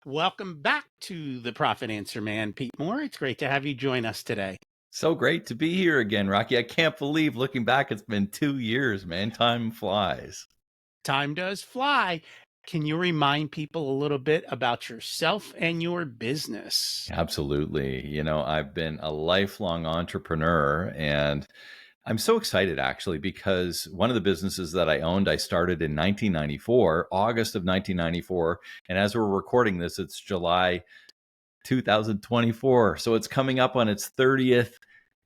Welcome back to the Profit Answer Man, Pete Mohr. It's great to have you join us today. So great to be here again, Rocky. I can't believe looking back, it's been 2 years, man. Time flies. Time does fly. Can you remind people a little bit about yourself and your business? Absolutely. I've been a lifelong entrepreneur and I'm so excited actually because one of the businesses that I owned, I started in 1994, August of 1994. And as we're recording this, it's July 2024. So it's coming up on its 30th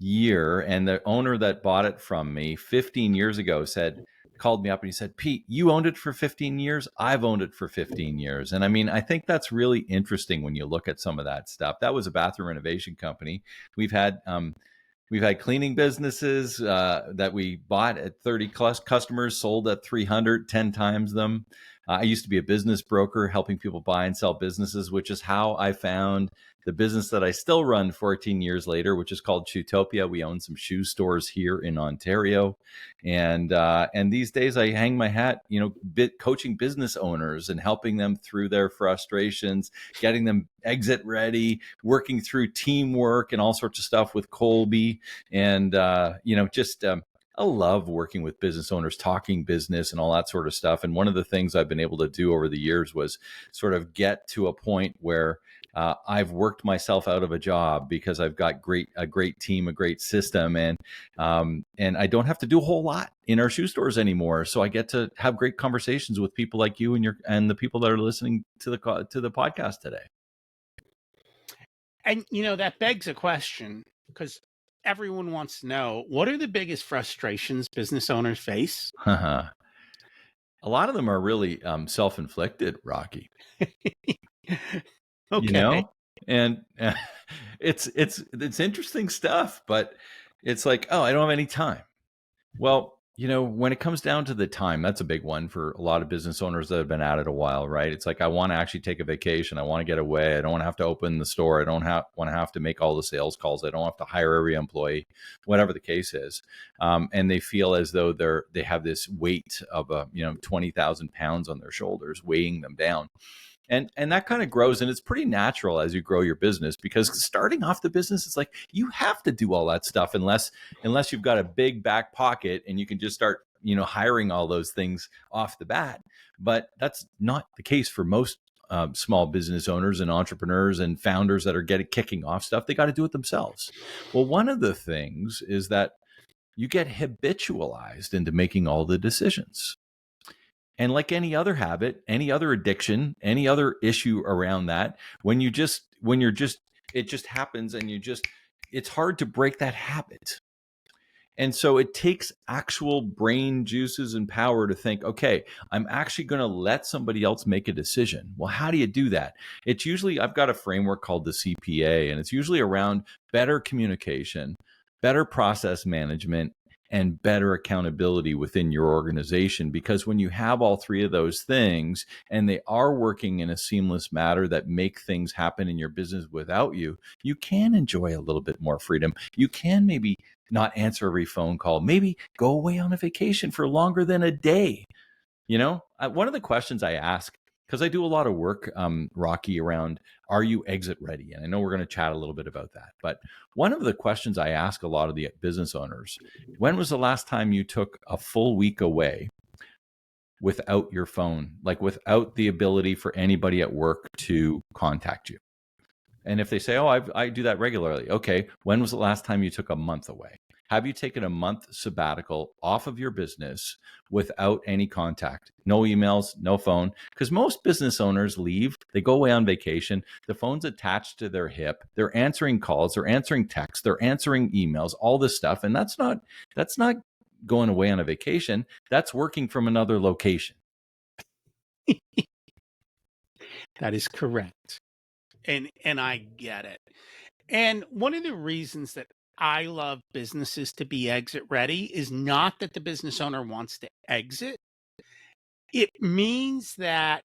year. And the owner that bought it from me 15 years ago called me up and he said, Pete, you owned it for 15 years. I've owned it for 15 years. And I mean, I think that's really interesting when you look at some of that stuff. That was a bathroom renovation company. We've had, We've had cleaning businesses that we bought at 30 customers, sold at 300, 10 times them. I used to be a business broker helping people buy and sell businesses, which is how I found the business that I still run 14 years later, which is called Shoetopia. We own some shoe stores here in Ontario. And these days I hang my hat, coaching business owners and helping them through their frustrations, getting them exit ready, working through teamwork and all sorts of stuff with Colby. And, I love working with business owners, talking business and all that sort of stuff. And one of the things I've been able to do over the years was sort of get to a point where I've worked myself out of a job because I've got a great team, a great system, and I don't have to do a whole lot in our shoe stores anymore. So I get to have great conversations with people like you and the people that are listening to the podcast today. And, that begs a question because everyone wants to know, what are the biggest frustrations business owners face? A lot of them are really self-inflicted, Rocky. Okay. And it's interesting stuff, but it's like, oh, I don't have any time. Well, when it comes down to the time, that's a big one for a lot of business owners that have been at it a while, right? It's like, I want to actually take a vacation. I want to get away. I don't want to have to open the store. I don't want to have to make all the sales calls. I don't have to hire every employee, whatever the case is. And they feel as though they have this weight of 20,000 pounds on their shoulders, weighing them down. And that kind of grows, and it's pretty natural as you grow your business, because starting off the business, it's like you have to do all that stuff unless you've got a big back pocket and you can just start hiring all those things off the bat. But that's not the case for most small business owners and entrepreneurs and founders that are kicking off stuff. They got to do it themselves. Well, one of the things is that you get habitualized into making all the decisions. And like any other habit, any other addiction, any other issue around that, it just happens, and it's hard to break that habit. And so it takes actual brain juices and power to think, okay, I'm actually going to let somebody else make a decision. Well, how do you do that? It's usually, I've got a framework called the CPA, and it's usually around better communication, better process management, and better accountability within your organization. Because when you have all three of those things and they are working in a seamless manner that make things happen in your business without you, you can enjoy a little bit more freedom. You can maybe not answer every phone call, maybe go away on a vacation for longer than a day. One of the questions I ask, because I do a lot of work, Rocky, around, are you exit ready? And I know we're going to chat a little bit about that. But one of the questions I ask a lot of the business owners, when was the last time you took a full week away without your phone, like without the ability for anybody at work to contact you? And if they say, oh, I do that regularly. Okay, when was the last time you took a month away? Have you taken a month sabbatical off of your business without any contact? No emails, no phone. Because most business owners leave, they go away on vacation, the phone's attached to their hip, they're answering calls, they're answering texts, they're answering emails, all this stuff. And that's not going away on a vacation. That's working from another location. That is correct. And I get it. And one of the reasons that I love businesses to be exit ready is not that the business owner wants to exit. It means that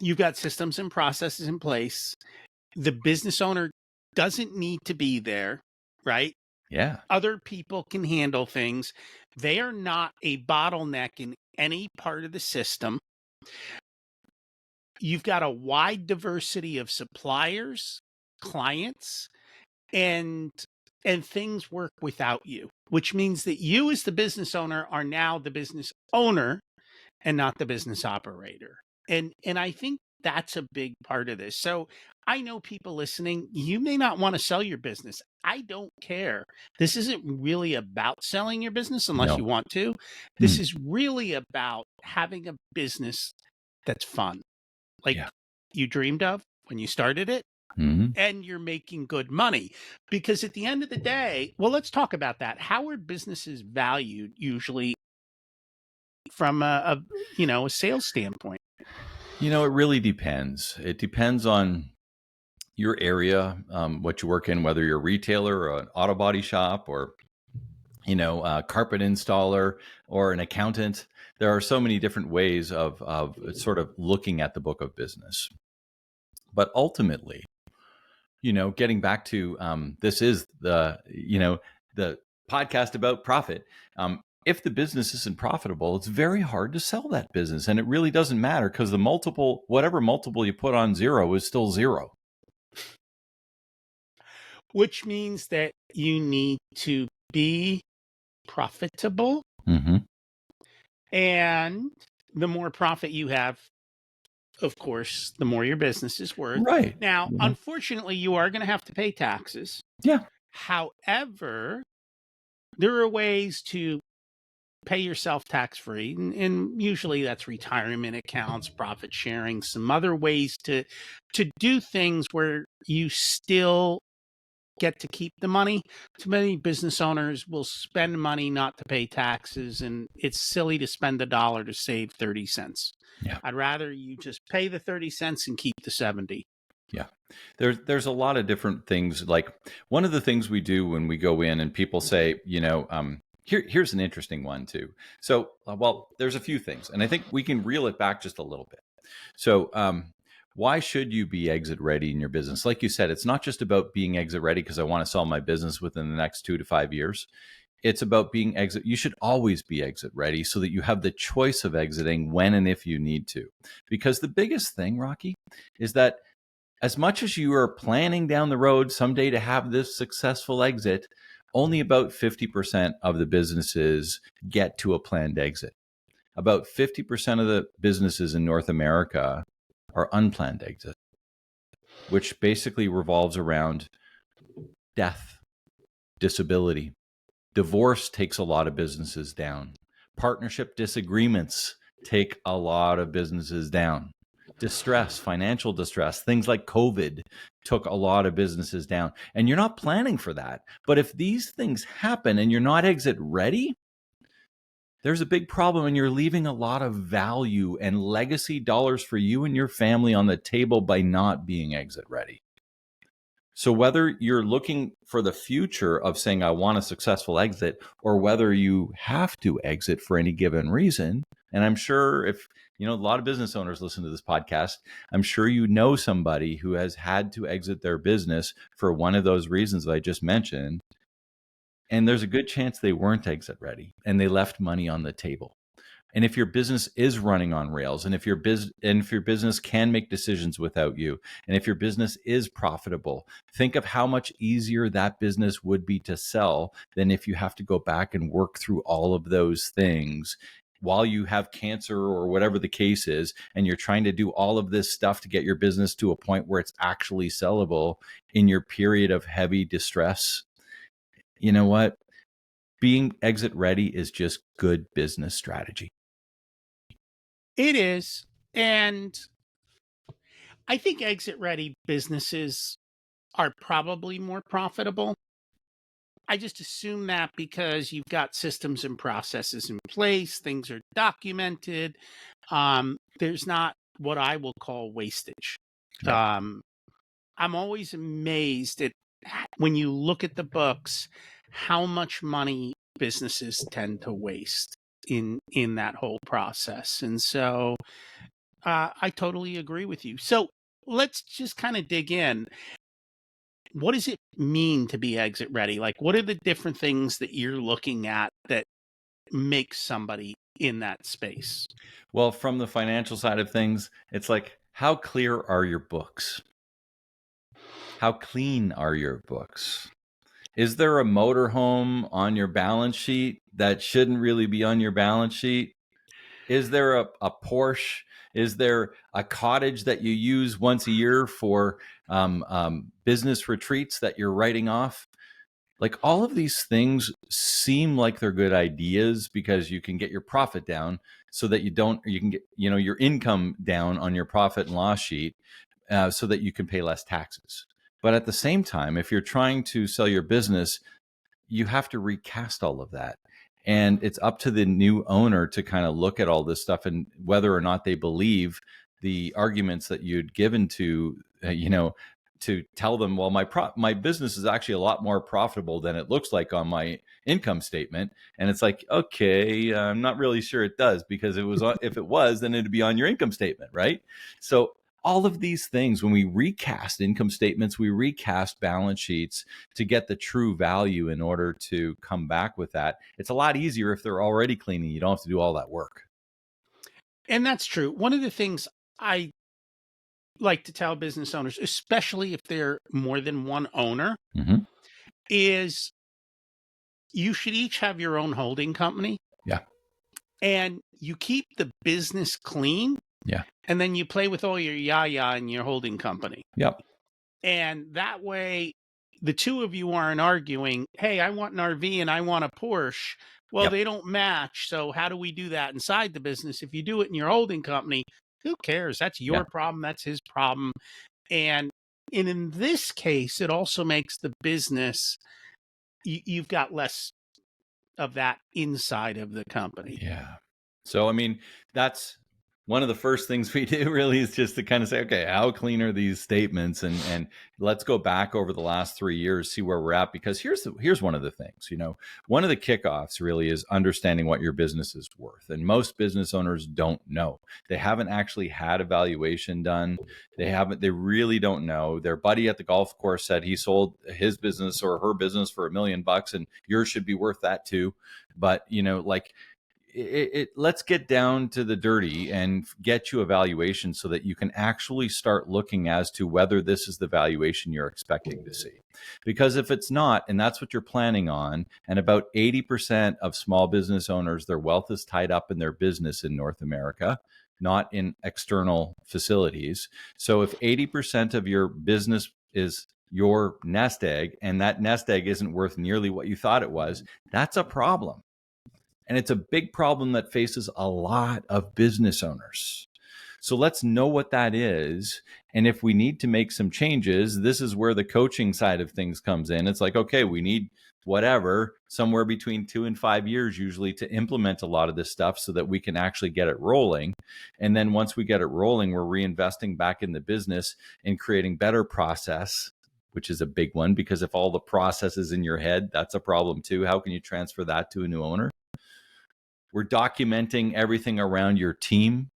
you've got systems and processes in place. The business owner doesn't need to be there, right? Yeah. Other people can handle things. They are not a bottleneck in any part of the system. you've got a wide diversity of suppliers, clients, and things work without you, which means that you as the business owner are now the business owner and not the business operator. And I think that's a big part of this. So I know people listening, you may not want to sell your business. I don't care. This isn't really about selling your business unless No. you want to. This Mm. is really about having a business that's fun, like Yeah. you dreamed of when you started it, Hmm. and you're making good money. Because at the end of the day, well, let's talk about that. How are businesses valued usually from a sales standpoint? You know, it really depends. It depends on your area, what you work in, whether you're a retailer or an auto body shop or, a carpet installer or an accountant. There are so many different ways of sort of looking at the book of business. But ultimately, getting back to this is the podcast about profit. If the business isn't profitable, it's very hard to sell that business, and it really doesn't matter because the multiple, whatever multiple you put on zero, is still zero. Which means that you need to be profitable. Mm-hmm. And the more profit you have, of course, the more your business is worth. Right. Now, unfortunately, you are going to have to pay taxes. Yeah. However, there are ways to pay yourself tax free. And usually that's retirement accounts, profit sharing, some other ways to do things where you still get to keep the money. Too many business owners will spend money not to pay taxes, and it's silly to spend $1 to save 30 cents. Yeah. I'd rather you just pay the 30 cents and keep the 70. Yeah. There's a lot of different things. Like one of the things we do when we go in and people say, here's an interesting one too. So, well, there's a few things, and I think we can reel it back just a little bit. So, why should you be exit ready in your business? Like you said, it's not just about being exit ready because I want to sell my business within the next 2 to 5 years. It's about being exit. You should always be exit ready so that you have the choice of exiting when and if you need to. Because the biggest thing, Rocky, is that as much as you are planning down the road someday to have this successful exit, only about 50% of the businesses get to a planned exit. About 50% of the businesses in North America are unplanned exit, which basically revolves around death, disability. Divorce takes a lot of businesses down. Partnership disagreements take a lot of businesses down. Distress, financial distress, things like COVID took a lot of businesses down. And you're not planning for that. But if these things happen and you're not exit ready, there's a big problem, and you're leaving a lot of value and legacy dollars for you and your family on the table by not being exit ready. So whether you're looking for the future of saying, I want a successful exit, or whether you have to exit for any given reason, and I'm sure if, a lot of business owners listen to this podcast, I'm sure you know somebody who has had to exit their business for one of those reasons that I just mentioned. And there's a good chance they weren't exit ready and they left money on the table. And if your business is running on rails, and if your business can make decisions without you, and if your business is profitable, think of how much easier that business would be to sell than if you have to go back and work through all of those things while you have cancer or whatever the case is, and you're trying to do all of this stuff to get your business to a point where it's actually sellable in your period of heavy distress. You know what? Being exit ready is just good business strategy. It is. And I think exit ready businesses are probably more profitable. I just assume that because you've got systems and processes in place, things are documented. There's not what I will call wastage. Yeah. I'm always amazed at when you look at the books, how much money businesses tend to waste in that whole process. And so I totally agree with you. So let's just kind of dig in. What does it mean to be exit ready? Like, what are the different things that you're looking at that makes somebody in that space? Well, from the financial side of things, it's like, How clear are your books? How clean are your books? Is there a motorhome on your balance sheet that shouldn't really be on your balance sheet? Is there a Porsche? Is there a cottage that you use once a year for business retreats that you're writing off? Like, all of these things seem like they're good ideas because you can get your profit down so that you can get, your income down on your profit and loss sheet, so that you can pay less taxes. But at the same time, if you're trying to sell your business, you have to recast all of that. And it's up to the new owner to kind of look at all this stuff and whether or not they believe the arguments that you'd given to, to tell them, well, my business is actually a lot more profitable than it looks like on my income statement. And it's like, okay, I'm not really sure it does, because if it was, then it'd be on your income statement, right? So all of these things, when we recast income statements, we recast balance sheets to get the true value in order to come back with that. It's a lot easier if they're already clean and you don't have to do all that work. And that's true. One of the things I like to tell business owners, especially if they're more than one owner, Mm-hmm. is you should each have your own holding company. Yeah. And you keep the business clean. Yeah. And then you play with all your yaya in your holding company. Yep. And that way, the two of you aren't arguing, hey, I want an RV and I want a Porsche. Well, Yep. they don't match. So how do we do that inside the business? If you do it in your holding company, who cares? That's your problem. That's his problem. And in this case, it also makes the business, you've got less of that inside of the company. Yeah. So, I mean, that's one of the first things we do, really, is just to kind of say, okay, how clean are these statements? And let's go back over the last 3 years, see where we're at, because here's one of the things, one of the kickoffs really is understanding what your business is worth. And most business owners don't know. They haven't actually had a valuation done. They really don't know. Their buddy at the golf course said he sold his business or her business for $1 million, and yours should be worth that too. But, let's get down to the dirty and get you a valuation so that you can actually start looking as to whether this is the valuation you're expecting to see. Because if it's not, and that's what you're planning on, and about 80% of small business owners, their wealth is tied up in their business in North America, not in external facilities. So if 80% of your business is your nest egg, and that nest egg isn't worth nearly what you thought it was, that's a problem. And it's a big problem that faces a lot of business owners. So let's know what that is. And if we need to make some changes, this is where the coaching side of things comes in. It's like, okay, we need whatever, somewhere between 2 and 5 years usually, to implement a lot of this stuff so that we can actually get it rolling. And then once we get it rolling, we're reinvesting back in the business and creating better process, which is a big one, because if all the process is in your head, that's a problem too. How can you transfer that to a new owner? We're documenting everything around your team.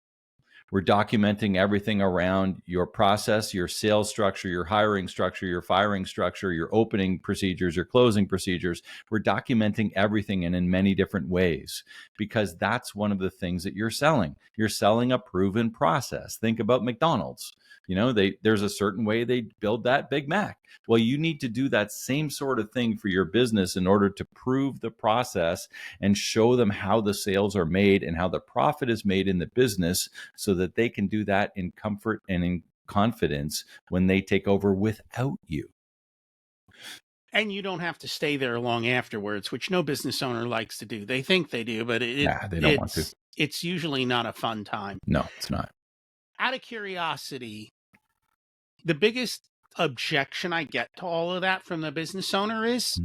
We're documenting everything around your process, your sales structure, your hiring structure, your firing structure, your opening procedures, your closing procedures. We're documenting everything, and in many different ways, because that's one of the things that you're selling. You're selling a proven process. Think about McDonald's. There's a certain way they build that Big Mac. Well, you need to do that same sort of thing for your business in order to prove the process and show them how the sales are made and how the profit is made in the business, so that they can do that in comfort and in confidence when they take over without you. And you don't have to stay there long afterwards, which no business owner likes to do. They think they do, but They don't want to. It's usually not a fun time. No, it's not. Out of curiosity, the biggest objection I get to all of that from the business owner is,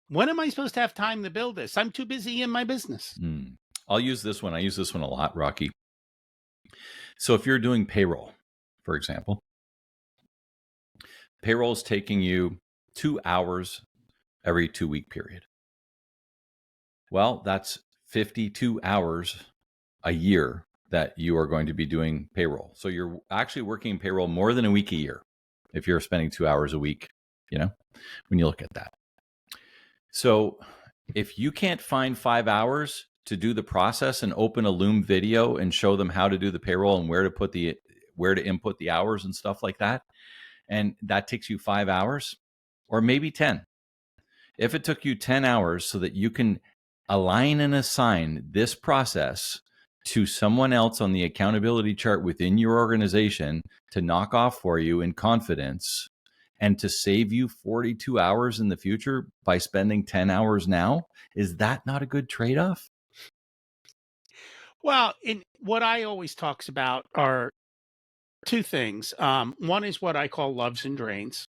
when am I supposed to have time to build this? I'm too busy in my business. I'll use this one. I use this one a lot, Rocky. So if you're doing payroll, for example, payroll is taking you 2 hours every 2-week period. Well, that's 52 hours a year that you are going to be doing payroll. So you're actually working payroll more than a week a year if you're spending 2 hours a week, when you look at that. So if you can't find 5 hours to do the process and open a Loom video and show them how to do the payroll and where to put where to input the hours and stuff like that. And that takes you 5 hours or maybe 10. If it took you 10 hours so that you can align and assign this process to someone else on the accountability chart within your organization to knock off for you in confidence and to save you 42 hours in the future by spending 10 hours now, is that not a good trade-off? Well, in what I always talks about are two things. One is what I call loves and drains.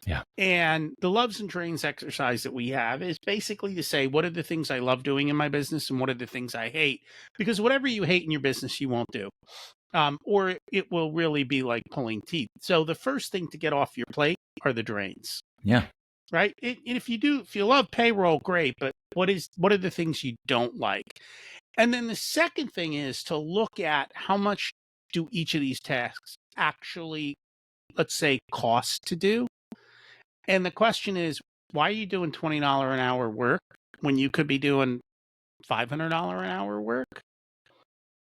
Yeah. And the loves and drains exercise that we have is basically to say, what are the things I love doing in my business and what are the things I hate? Because whatever you hate in your business, you won't do. Or it will really be like pulling teeth. So the first thing to get off your plate are the drains, Yeah. right? And if you love payroll, great. But what are the things you don't like? And then the second thing is to look at how much do each of these tasks actually, let's say, cost to do. And the question is, why are you doing $20 an hour work when you could be doing $500 an hour work?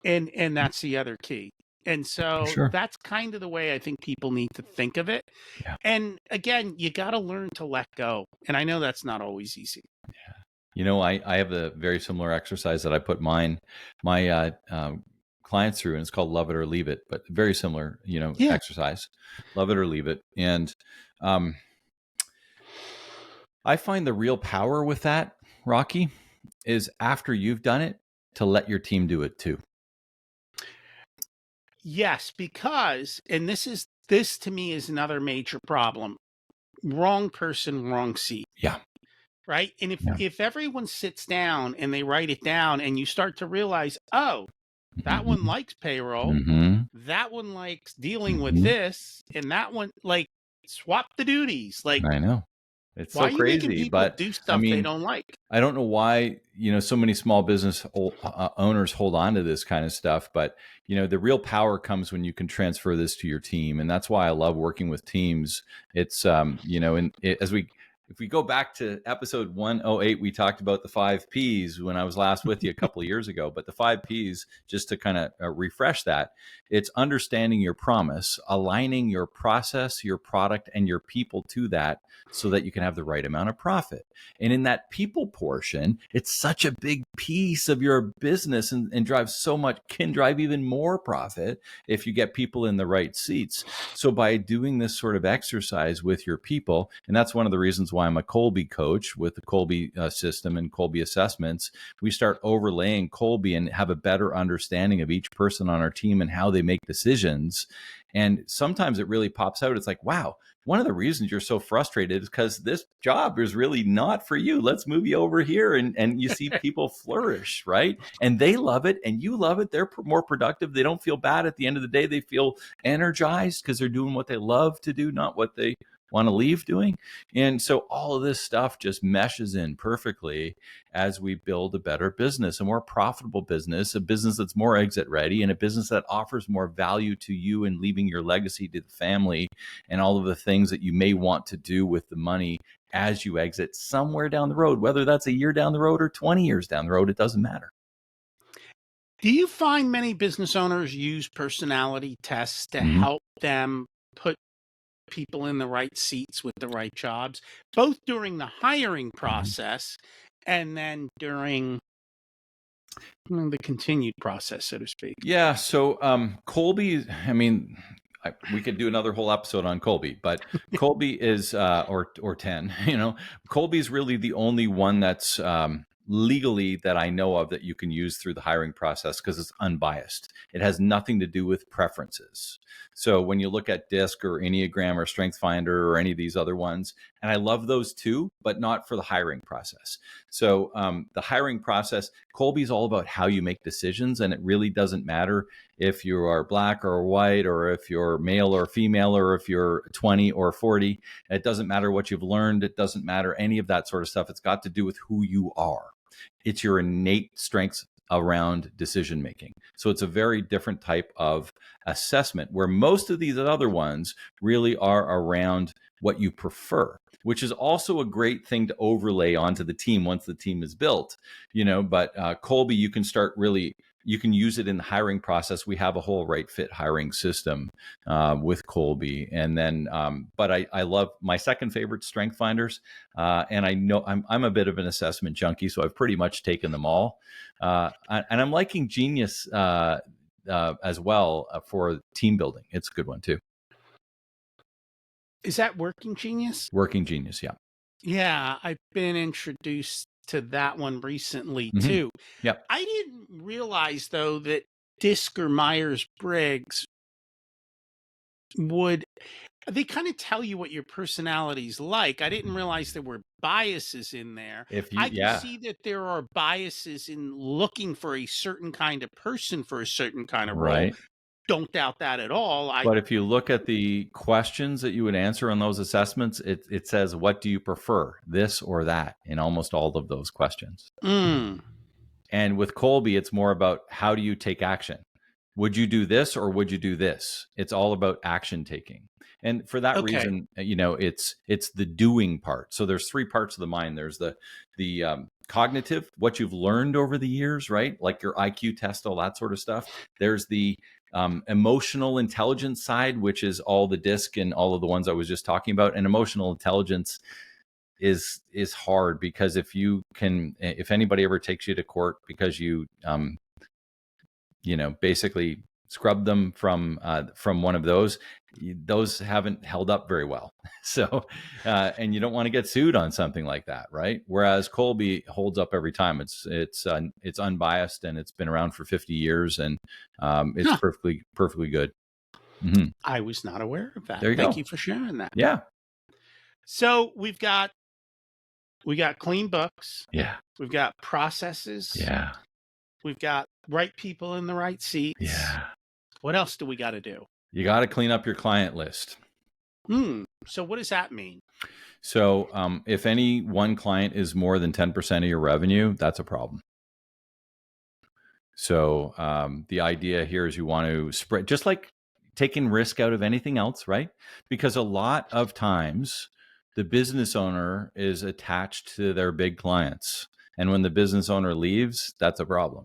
And that's the other key. And so Sure. that's kind of the way I think people need to think of it. Yeah. And again, you got to learn to let go. And I know that's not always easy. I have a very similar exercise that I put my clients through, and it's called Love It or Leave It, but very similar, Yeah. exercise, love it or leave it. And I find the real power with that, Rocky, is after you've done it to let your team do it too. Yes, because, and this to me is another major problem. Wrong person, wrong seat. Yeah. Right. And Yeah. if everyone sits down and they write it down and you start to realize, oh, that one likes payroll, Mm-hmm. that one likes dealing with this, and that one, like, swap the duties. Like, I know. It's why so are you making crazy, people but do I stuff they mean, don't like? I don't know why, so many small business owners hold on to this kind of stuff, but the real power comes when you can transfer this to your team. And that's why I love working with teams. It's, if we go back to episode 108, we talked about the 5 Ps when I was last with you a couple of years ago, but the 5 Ps, just to kind of refresh that, it's understanding your promise, aligning your process, your product, and your people to that so that you can have the right amount of profit. And in that people portion, it's such a big piece of your business and can drive even more profit if you get people in the right seats. So by doing this sort of exercise with your people, and that's one of the reasons why I'm a Kolbe coach with the Kolbe system and Kolbe assessments, we start overlaying Kolbe and have a better understanding of each person on our team and how they make decisions. And sometimes it really pops out. It's like, wow, one of the reasons you're so frustrated is because this job is really not for you. Let's move you over here. And you see people flourish, right? And they love it and you love it. They're more productive. They don't feel bad at the end of the day. They feel energized because they're doing what they love to do, not what they want to leave doing. And so all of this stuff just meshes in perfectly as we build a better business, a more profitable business, a business that's more exit ready, and a business that offers more value to you and leaving your legacy to the family and all of the things that you may want to do with the money as you exit somewhere down the road, whether that's a year down the road or 20 years down the road, it doesn't matter. Do you find many business owners use personality tests to help them put people in the right seats with the right jobs, both during the hiring process and then during the continued process, so to speak? Yeah. So Kolbe, I mean, we could do another whole episode on Kolbe, but Kolbe is, or 10, Kolbe is really the only one that's legally that I know of that you can use through the hiring process because it's unbiased. It has nothing to do with preferences. So when you look at DISC or Enneagram or StrengthsFinder or any of these other ones, and I love those too, but not for the hiring process. So the hiring process, Kolbe is all about how you make decisions, and it really doesn't matter if you are black or white, or if you're male or female, or if you're 20 or 40. It doesn't matter what you've learned. It doesn't matter any of that sort of stuff. It's got to do with who you are. It's your innate strengths around decision making. So it's a very different type of assessment, where most of these other ones really are around what you prefer, which is also a great thing to overlay onto the team once the team is built. But Kolbe, you can start really you can use it in the hiring process. We have a whole right fit hiring system with Colby. And then, but I love my second favorite, Strength Finders. And I know I'm a bit of an assessment junkie, so I've pretty much taken them all. And I'm liking Genius as well for team building. It's a good one too. Is that Working Genius? Working Genius, yeah. Yeah, I've been introduced to that one recently Mm-hmm. too. Yep. I didn't realize though that DISC or Myers-Briggs would they kind of tell you what your personality's like. I didn't realize there were biases in there. If you, I can yeah, see that there are biases in looking for a certain kind of person for a certain kind of role. right. Don't doubt that at all. But if you look at the questions that you would answer on those assessments, it says, what do you prefer, this or that, in almost all of those questions. Mm, And with Colby, it's more about how do you take action? Would you do this or would you do this? It's all about action taking. And for that okay. reason, it's the doing part. So there's three parts of the mind. There's the cognitive, what you've learned over the years, right? Like your IQ test, all that sort of stuff. There's the emotional intelligence side, which is all the DISC and all of the ones I was just talking about. And emotional intelligence is hard because if anybody ever takes you to court because you basically scrub them from one of those haven't held up very well. So and you don't want to get sued on something like that, right? Whereas Colby holds up every time. It's unbiased and it's been around for 50 years and it's Huh. perfectly good. Mm-hmm. I was not aware of that. There you Thank go. you for sharing that. Yeah. So we got clean books. Yeah. We've got processes. Yeah. We've got right people in the right seats. Yeah. What else do we got to do? You got to clean up your client list. So what does that mean? So if any one client is more than 10% of your revenue, that's a problem. So the idea here is you want to spread, just like taking risk out of anything else, right? Because a lot of times the business owner is attached to their big clients. And when the business owner leaves, that's a problem.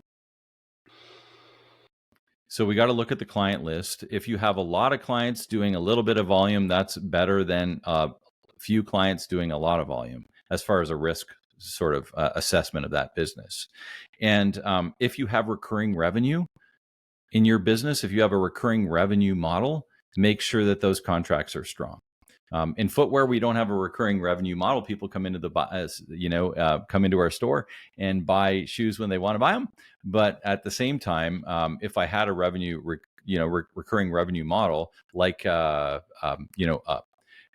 So we got to look at the client list. If you have a lot of clients doing a little bit of volume, that's better than a few clients doing a lot of volume as far as a risk sort of assessment of that business. And if you have recurring revenue in your business, if you have a recurring revenue model, make sure that those contracts are strong. In footwear, we don't have a recurring revenue model. People come into come into our store and buy shoes when they want to buy them. But at the same time, if I had a recurring revenue model, like an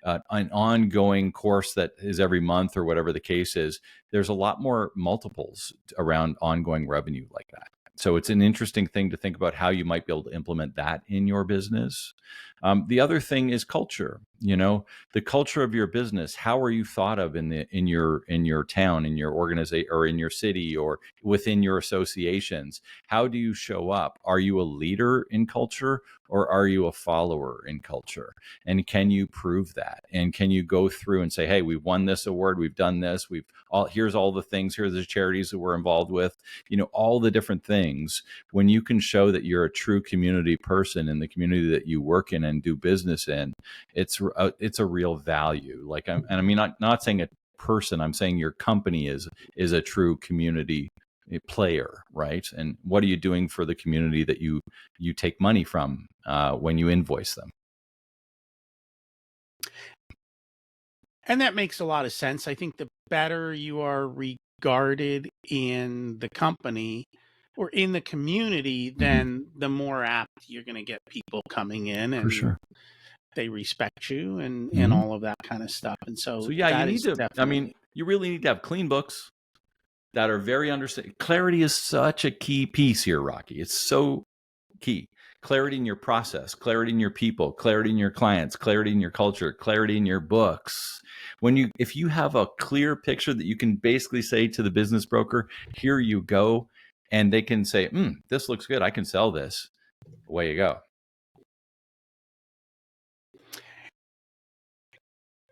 ongoing course that is every month or whatever the case is, there's a lot more multiples around ongoing revenue like that. So it's an interesting thing to think about how you might be able to implement that in your business. The other thing is culture. The culture of your business. How are you thought of in your town, in your organization, or in your city, or within your associations? How do you show up? Are you a leader in culture, or are you a follower in culture? And can you prove that? And can you go through and say, hey, we've won this award, we've done this, here's all the things, here's the charities that we're involved with, all the different things. When you can show that you're a true community person in the community that you work in and do business in, it's a real value. Not saying a person, I'm saying your company is a true community player, right? And what are you doing for the community that you take money from when you invoice them? And that makes a lot of sense. I think the better you are regarded in the company or in the community, then the more apt you're going to get people coming in and For sure. they respect you and Mhm. all of that kind of stuff. And so So that you need is to, definitely you really need to have clean books that are very understanding. Clarity is such a key piece here, Rocky. It's so key. Clarity in your process, clarity in your people, clarity in your clients, clarity in your culture, clarity in your books. If you have a clear picture that you can basically say to the business broker, here you go, and they can say, this looks good, I can sell this. Away you go.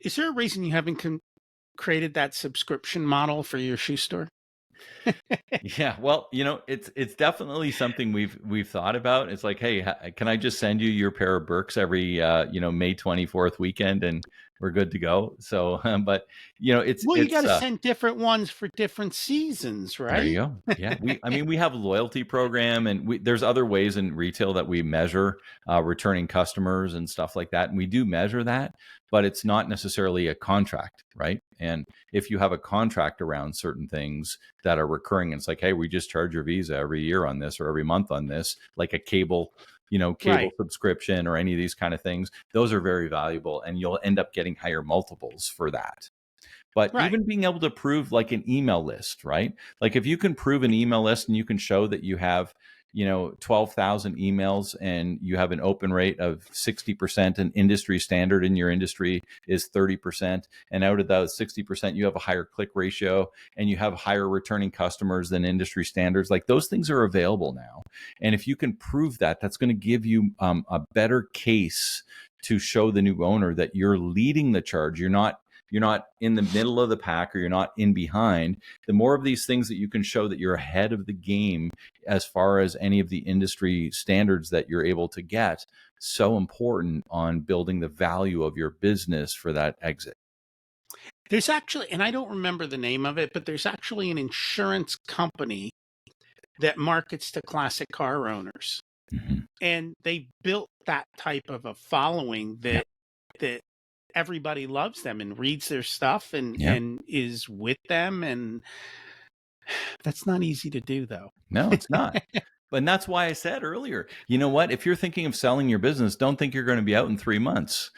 Is there a reason you haven't created that subscription model for your shoe store? Yeah, well, it's definitely something we've thought about. It's like, hey, can I just send you your pair of Birks every May 24th weekend, and we're good to go. So, but Well, you got it's to send different ones for different seasons, there you right? go. Yeah, I mean, we have a loyalty program, and there's other ways in retail that we measure returning customers and stuff like that, and we do measure that, but it's not necessarily a contract, right? And if you have a contract around certain things that are recurring, it's like, hey, we just charge your Visa every year on this or every month on this, like a cable Right, subscription or any of these kind of things. Those are very valuable, and you'll end up getting higher multiples for that. But right, even being able to prove like an email list, right? Like if you can prove an email list and you can show that you have, 12,000 emails and you have an open rate of 60%, and industry standard in your industry is 30%. And out of those 60%, you have a higher click ratio and you have higher returning customers than industry standards. Like those things are available now. And if you can prove that, that's going to give you a better case to show the new owner that you're leading the charge. You're not in the middle of the pack, or you're not in behind. The more of these things that you can show that you're ahead of the game as far as any of the industry standards that you're able to get, so important on building the value of your business for that exit. there's actually, and I don't remember the name of it, but there's actually an insurance company that markets to classic car owners, Mhm. and they built that type of a following Yeah. that everybody loves them and reads their stuff Yeah. and is with them, and that's not easy to do, though. No, it's not. But that's why I said earlier, you know what? If you're thinking of selling your business, don't think you're going to be out in 3 months,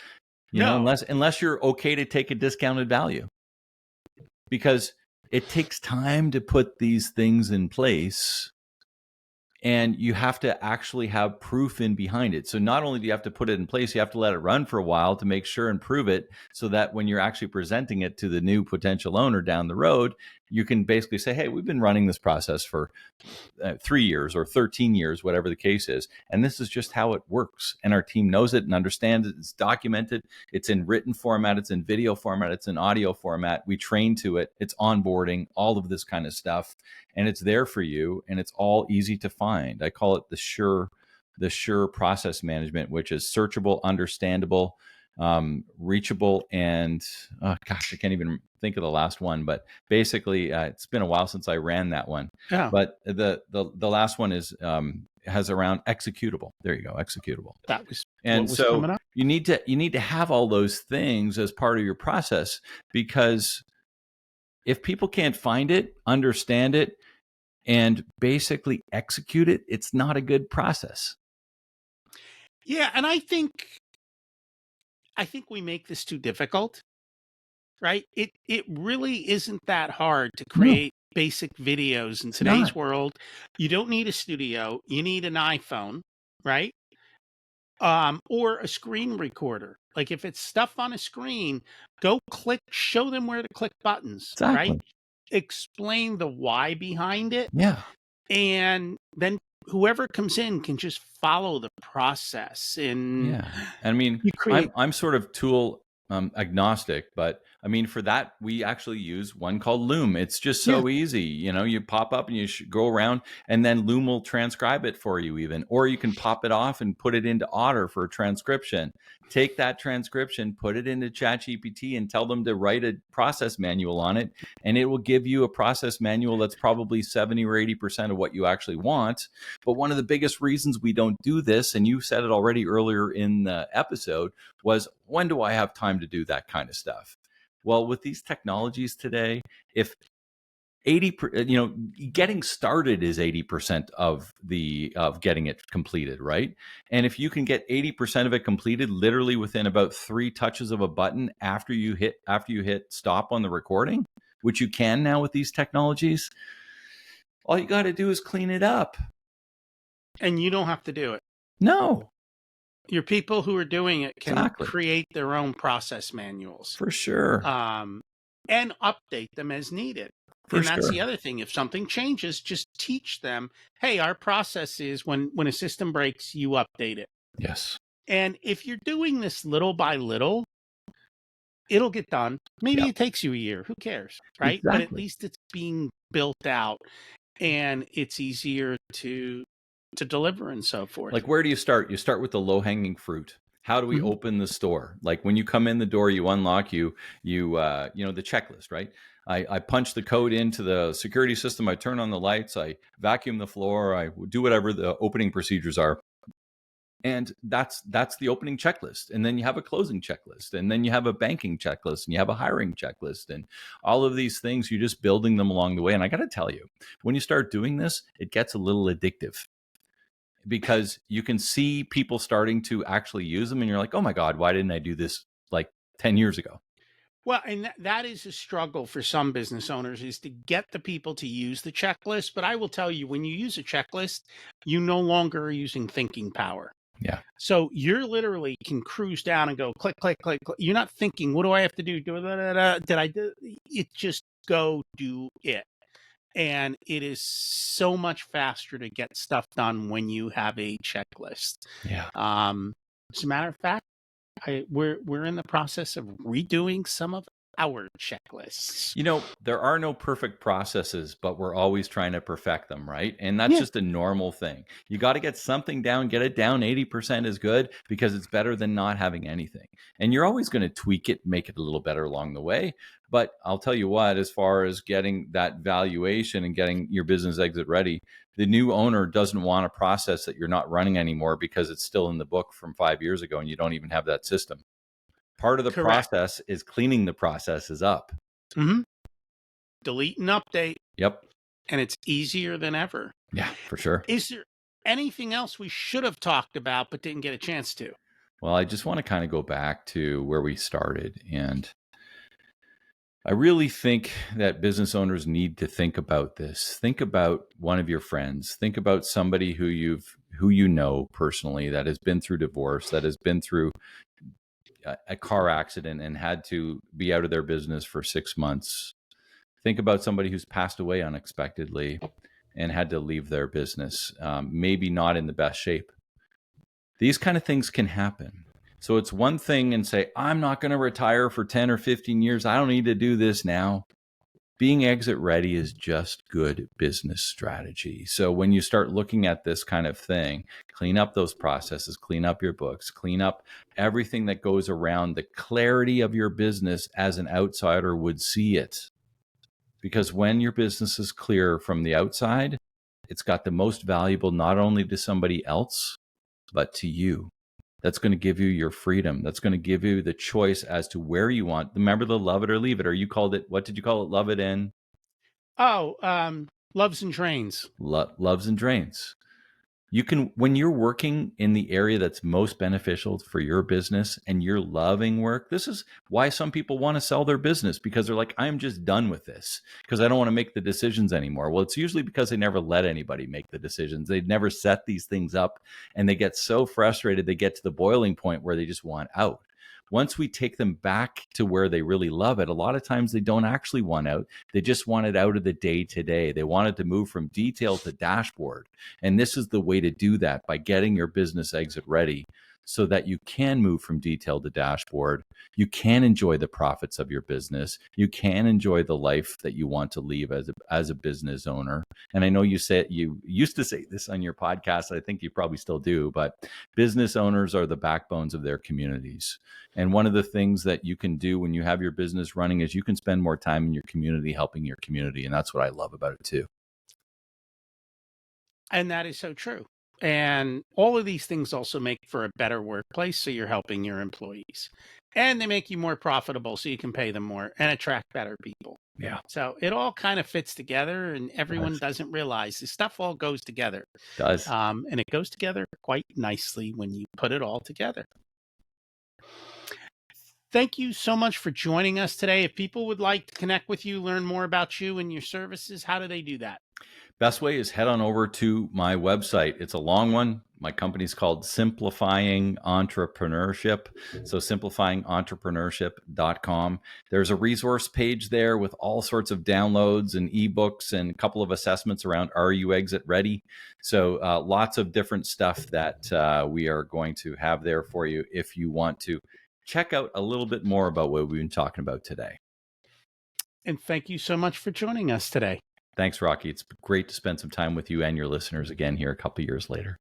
No. unless you're okay to take a discounted value, because it takes time to put these things in place, and you have to actually have proof in behind it. So not only do you have to put it in place, you have to let it run for a while to make sure and prove it, so that when you're actually presenting it to the new potential owner down the road, you can basically say, hey, we've been running this process for 3 years or 13 years, whatever the case is. And this is just how it works. And our team knows it and understands it. It's documented. It's in written format. It's in video format. It's in audio format. We train to it. It's onboarding, all of this kind of stuff. And it's there for you. And it's all easy to find. I call it the sure process management, which is searchable, understandable, reachable, and oh gosh, I can't even think of the last one. But basically, it's been a while since I ran that one. Yeah, But the last one is has around executable. There you go, executable. that was what And was so coming up. you need to have all those things as part of your process, because if people can't find it, understand it, and basically execute it, it's not a good process. Yeah, and I think we make this too difficult, right? It really isn't that hard to No, create basic videos in it's not. today's world. You don't need a studio. You need an iPhone, right? Or a screen recorder. Like if it's stuff on a screen, go click, show them where to click buttons, right? Exactly. Explain the why behind it, Yeah. and then whoever comes in can just follow the process, and Yeah. I mean, you I'm create. I'm sort of tool agnostic, but I mean, for that, we actually use one called Loom. It's just Yeah. so easy. You pop up and you go around, and then Loom will transcribe it for you, even. Or you can pop it off and put it into Otter for a transcription. Take that transcription, put it into ChatGPT, and tell them to write a process manual on it. And it will give you a process manual that's probably 70 or 80% of what you actually want. But one of the biggest reasons we don't do this, and you said it already earlier in the episode, was, when do I have time to do that kind of stuff? Well, with these technologies today, if 80, getting started is 80% of getting it completed, right? And if you can get 80% of it completed literally within about 3 touches of a button after you hit stop on the recording, which you can now with these technologies, all you got to do is clean it up. And you don't have to do it. No, Your people who are doing it can exactly. create their own process manuals, For sure. um, and update them as needed. For And that's sure. the other thing. If something changes, just teach them, hey, our process is when a system breaks, you update it. Yes. And if you're doing this little by little, it'll get done. Maybe Yep. it takes you a year. Who cares, right? But at Exactly. least it's being built out and it's easier to deliver and so forth. Like, where do you start? You start with the low hanging fruit. How do we Mhm. open the store? Like when you come in the door, you unlock you know, the checklist, right? I punch the code into the security system. I turn on the lights. I vacuum the floor. I do whatever the opening procedures are. And that's the opening checklist. And then you have a closing checklist. And then you have a banking checklist. And you have a hiring checklist. And all of these things, you're just building them along the way. And I got to tell you, when you start doing this, it gets a little addictive because you can see people starting to actually use them. And you're like, oh my God, why didn't I do this like 10 years ago? Well, and that is a struggle for some business owners is to get the people to use the checklist. But I will tell you, when you use a checklist, you no longer are using thinking power. Yeah. So you're literally can cruise down and go click, click, click, click. You're not thinking, what do I have to do? Did I do it? Just go do it. And it is so much faster to get stuff done when you have a checklist. Yeah. As a matter of fact, we're in the process of redoing some of our checklists. You know, there are no perfect processes, but we're always trying to perfect them, right? And that's Yeah, just a normal thing. You got to get something down, get it down 80% is good because it's better than not having anything. And you're always going to tweak it, make it a little better along the way. But I'll tell you what, as far as getting that valuation and getting your business exit ready, the new owner doesn't want a process that you're not running anymore because it's still in the book from 5 years ago and you don't even have that system. Part of the correct. process is cleaning the processes up. Hmm. Delete and update, Yep. and it's easier than ever. Yeah, for sure. Is there anything else we should have talked about but didn't get a chance to? Well, I just want to kind of go back to where we started. And I really think that business owners need to think about this. Think about one of your friends. Think about somebody who you know personally that has been through divorce, that has been through a car accident and had to be out of their business for 6 months. Think about somebody who's passed away unexpectedly and had to leave their business, maybe not in the best shape. These kind of things can happen. So it's one thing and say, I'm not going to retire for 10 or 15 years. I don't need to do this now. Being exit ready is just good business strategy. So when you start looking at this kind of thing, clean up those processes, clean up your books, clean up everything that goes around the clarity of your business as an outsider would see it. Because when your business is clear from the outside, it's got the most valuable not only to somebody else, but to you. That's going to give you your freedom. That's going to give you the choice as to where you want. Remember the love it or leave it, or you called it, what did you call it? Love it and Oh, loves and trains. loves and drains. You can, when you're working in the area that's most beneficial for your business and you're loving work, this is why some people want to sell their business because they're like, I'm just done with this because I don't want to make the decisions anymore. Well, it's usually because they never let anybody make the decisions. They never set these things up and they get so frustrated, they get to the boiling point where they just want out. Once we take them back to where they really love it, a lot of times they don't actually want out. They just want it out of the day to day. They wanted to move from detail to dashboard. And this is the way to do that by getting your business exit ready so that you can move from detail to dashboard. You can enjoy the profits of your business. You can enjoy the life that you want to leave as a business owner. And I know you used to say this on your podcast. I think you probably still do, but business owners are the backbones of their communities. And one of the things that you can do when you have your business running is you can spend more time in your community helping your community. And that's what I love about it too. And that is so true. And all of these things also make for a better workplace. So you're helping your employees and they make you more profitable so you can pay them more and attract better people. Yeah. So it all kind of fits together and everyone Does. doesn't realize this stuff all goes together. Does. And it goes together quite nicely when you put it all together. Thank you so much for joining us today. If people would like to connect with you, learn more about you and your services, how do they do that? Best way is head on over to my website. It's a long one. My company's called Simplifying Entrepreneurship. So simplifyingentrpreneurship.com. There's a resource page there with all sorts of downloads and ebooks and a couple of assessments around Are You Exit Ready? So lots of different stuff that we are going to have there for you if you want to check out a little bit more about what we've been talking about today. And thank you so much for joining us today. Thanks, Rocky. It's great to spend some time with you and your listeners again here a couple years later.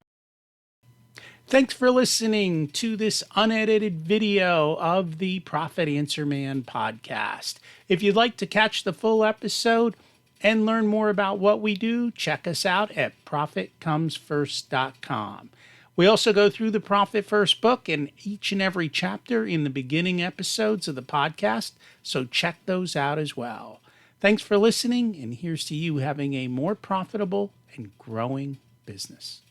Thanks for listening to this unedited video of the Profit Answer Man podcast. If you'd like to catch the full episode and learn more about what we do, check us out at profitcomesfirst.com. We also go through the Profit First book in each and every chapter in the beginning episodes of the podcast, so check those out as well. Thanks for listening, and here's to you having a more profitable and growing business.